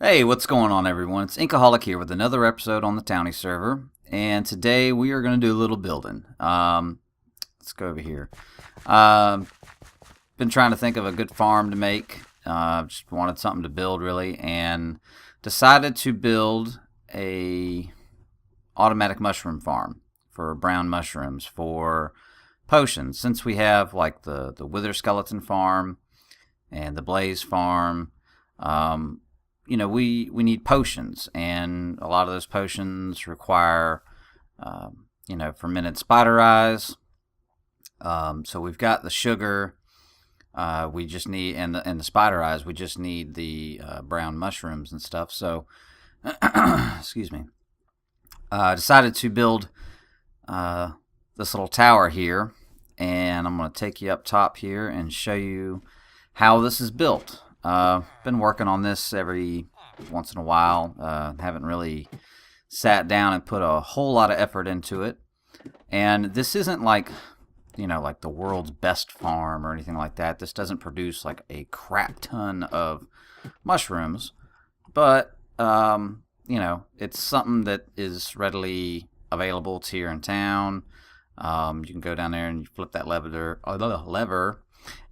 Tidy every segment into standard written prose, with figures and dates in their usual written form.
Hey, what's going on, everyone? It's Inkaholic here with another episode on the Townie server, and today we are going to do a little building. Let's go over here. Been trying to think of a good farm to make. Just wanted something to build, really, and decided to build a automatic mushroom farm for brown mushrooms for potions. Since we have like the Wither Skeleton farm and the Blaze farm, we need potions, and a lot of those potions require, fermented spider eyes. So we've got the sugar. We just need, and the spider eyes. We just need the brown mushrooms and stuff. So, excuse me. Decided to build this little tower here, and I'm going to take you up top here and show you how this is built. Been working on this every once in a while. Haven't really sat down and put a whole lot of effort into it. And this isn't like the world's best farm or anything like that. This doesn't produce like a crap ton of mushrooms, but it's something that is readily available. It's here in town. You can go down there and you flip that lever,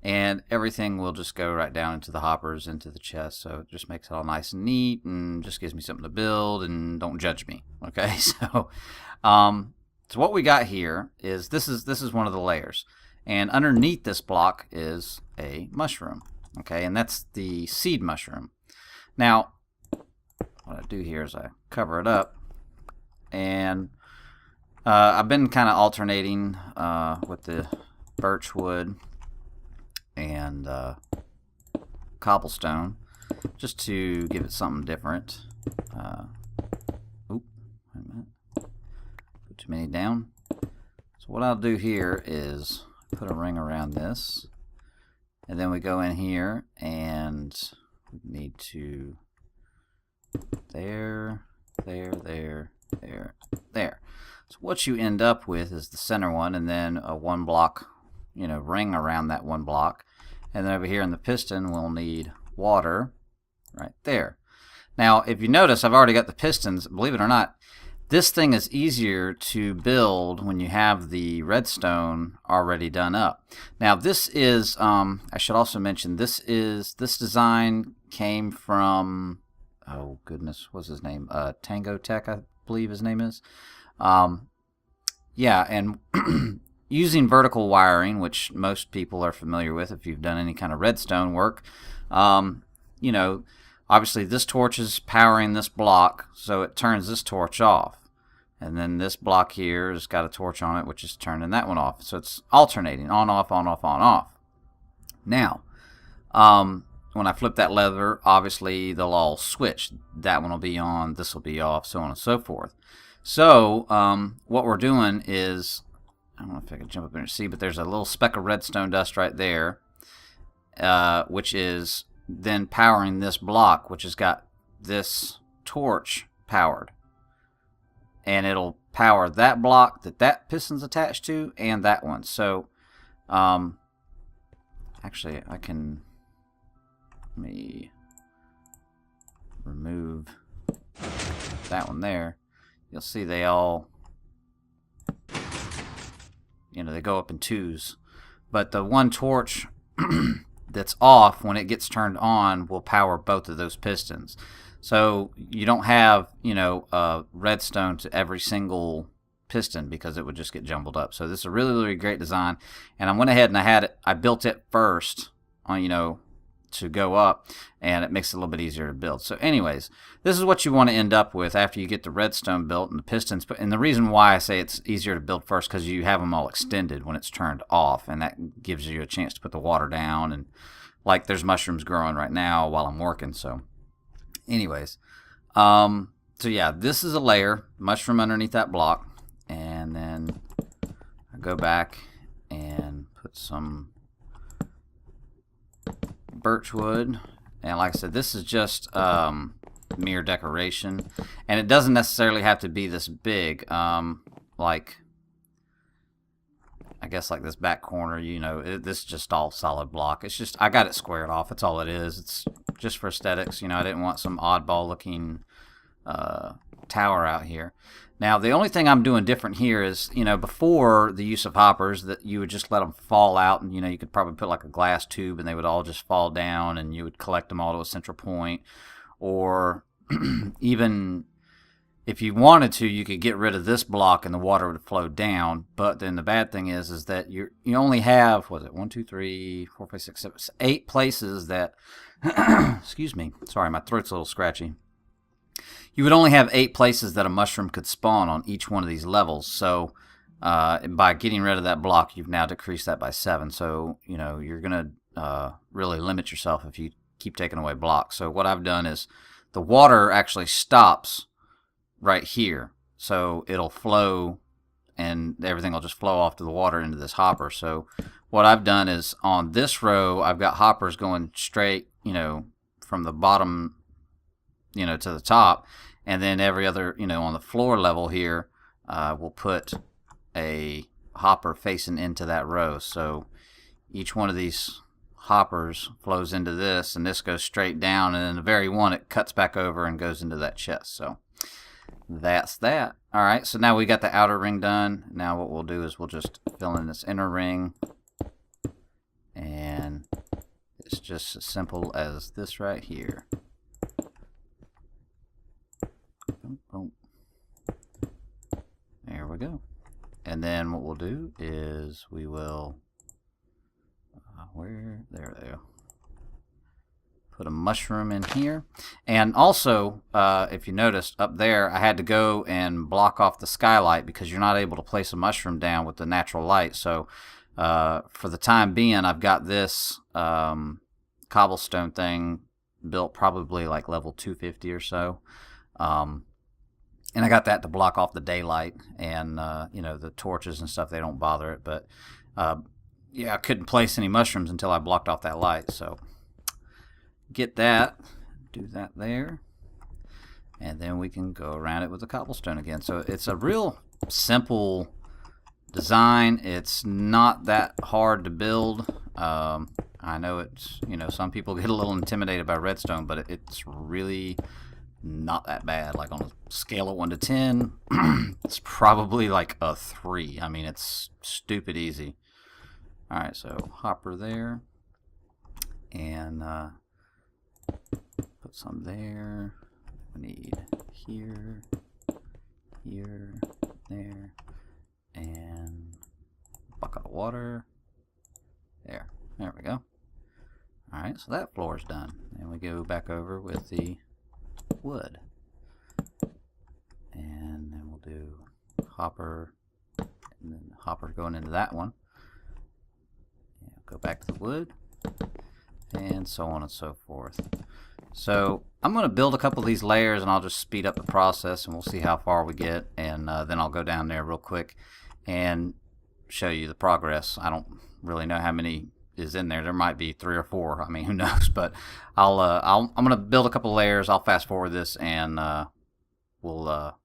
and everything will just go right down into the hoppers, into the chest. So it just makes it all nice and neat, and just gives me something to build. And don't judge me, okay? So what we got here is this is one of the layers, and underneath this block is a mushroom, okay, and that's the seed mushroom. Now, what I do here is I cover it up, and I've been kind of alternating with the birch wood and cobblestone just to give it something different. Wait a minute. Put too many down. So what I'll do here is put a ring around this, and then we go in here and we need to there. So what you end up with is the center one, and then a one block ring around that one block. And then over here in the piston we'll need water right there. Now if you notice, I've already got the pistons. Believe it or not, this thing is easier to build when you have the redstone already done up. Now this is I should also mention, this design came from, oh goodness, what's his name? Tango Tech, I believe his name is. Yeah, and using vertical wiring, which most people are familiar with if you've done any kind of redstone work, obviously this torch is powering this block, so it turns this torch off. And then this block here has got a torch on it, which is turning that one off. So it's alternating, on, off, on, off, on, off. Now, when I flip that lever, obviously they'll all switch. That one will be on, this will be off, so on and so forth. So what we're doing is, I don't know if I can jump up there and see, but there's a little speck of redstone dust right there, which is then powering this block, which has got this torch powered. And it'll power that block that piston's attached to, and that one. So, actually, I can, let me remove that one there. You'll see they all, they go up in twos. But the one torch that's off, when it gets turned on, will power both of those pistons. So you don't have, redstone to every single piston, because it would just get jumbled up. So this is a really, really great design. And I went ahead and I built it first on, to go up, and it makes it a little bit easier to build. So anyways, this is what you want to end up with after you get the redstone built and the pistons. And the reason why I say it's easier to build first, because you have them all extended when it's turned off, and that gives you a chance to put the water down, and like there's mushrooms growing right now while I'm working. So anyways, so yeah, this is a layer, mushroom underneath that block, and then I go back and put some birch wood, and like I said, this is just mere decoration, and it doesn't necessarily have to be this big. Like I guess like this back corner, you know, this is just all solid block. It's just, I got it squared off. That's all it is. It's just for aesthetics. You know, I didn't want some oddball looking tower out here. Now, the only thing I'm doing different here is, you know, before the use of hoppers, that you would just let them fall out, and, you know, you could probably put like a glass tube and they would all just fall down and you would collect them all to a central point. Or even if you wanted to, you could get rid of this block and the water would flow down. But then the bad thing is that you only have, was it 1, 2, 3, 4, 5, 6, 7, 8 places that, excuse me, sorry, my throat's a little scratchy. You would only have 8 places that a mushroom could spawn on each one of these levels. So by getting rid of that block, you've now decreased that by 7. So, you know, you're going to really limit yourself if you keep taking away blocks. So what I've done is the water actually stops right here. So it'll flow and everything will just flow off to the water into this hopper. So what I've done is on this row, I've got hoppers going straight, you know, from the bottom, you know, to the top, and then every other, you know, on the floor level here, we'll put a hopper facing into that row. So each one of these hoppers flows into this, and this goes straight down, and then the very one, it cuts back over and goes into that chest. So that's that. All right, so now we got the outer ring done. Now what we'll do is we'll just fill in this inner ring, and it's just as simple as this right here. Boom. There we go. And then what we'll do is we will, there they go. Put a mushroom in here. And also, if you noticed up there, I had to go and block off the skylight because you're not able to place a mushroom down with the natural light. So for the time being, I've got this cobblestone thing built probably like level 250 or so. And I got that to block off the daylight, and you know, the torches and stuff, they don't bother it. But yeah, I couldn't place any mushrooms until I blocked off that light. So get that, do that there, and then we can go around it with the cobblestone again. So it's a real simple design. It's not that hard to build. I know it's, you know, some people get a little intimidated by redstone, but it's really not that bad. Like on a scale of 1 to 10, it's probably like a 3. I mean, it's stupid easy. Alright, so hopper there, and put some there. We need here, here, there, and bucket of water. There we go. Alright, so that floor is done. And we go back over with the wood, and then we'll do hopper, and then hopper going into that one. Yeah, go back to the wood, and so on and so forth. So I'm going to build a couple of these layers, and I'll just speed up the process, and we'll see how far we get, and then I'll go down there real quick and show you the progress. I don't really know how many is in there. There might be 3 or 4. I mean, who knows? But I'm gonna build a couple layers. I'll fast forward this, and we'll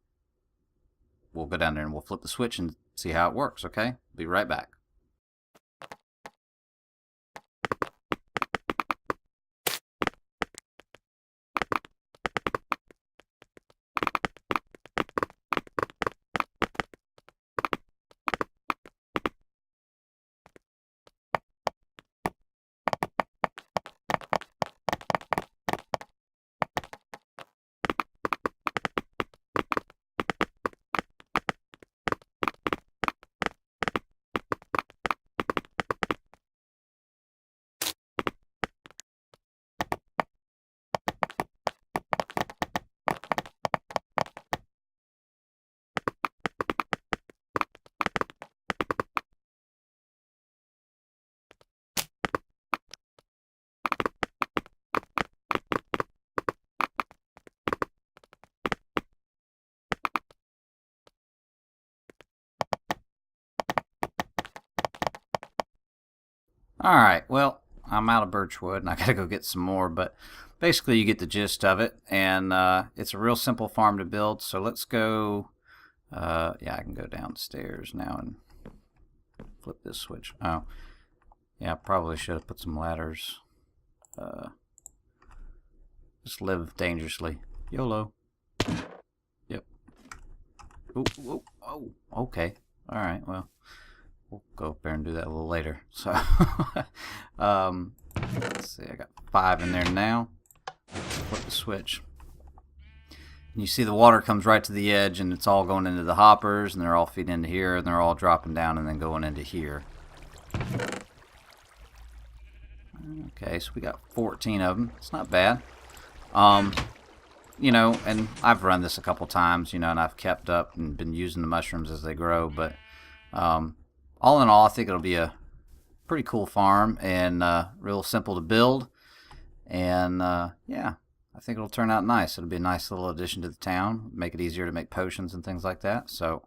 go down there and we'll flip the switch and see how it works. Okay, be right back. Alright, well, I'm out of birchwood and I gotta go get some more, but basically you get the gist of it, and it's a real simple farm to build. So let's go, yeah, I can go downstairs now and flip this switch? Oh, yeah, I probably should have put some ladders. Just live dangerously. YOLO. Yep. Oh, okay. All right, well, we'll go up there and do that a little later. So, let's see, I got 5 in there now. Flip the switch. And you see the water comes right to the edge, and it's all going into the hoppers, and they're all feeding into here, and they're all dropping down and then going into here. Okay, so we got 14 of them. It's not bad. You know, and I've run this a couple times, you know, and I've kept up and been using the mushrooms as they grow, but all in all, I think it'll be a pretty cool farm and real simple to build, and yeah, I think it'll turn out nice. It'll be a nice little addition to the town, make it easier to make potions and things like that. So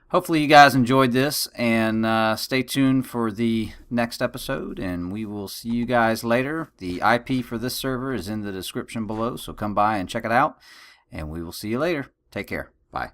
hopefully you guys enjoyed this, and stay tuned for the next episode, and we will see you guys later. The IP for this server is in the description below, so come by and check it out, and we will see you later. Take care. Bye.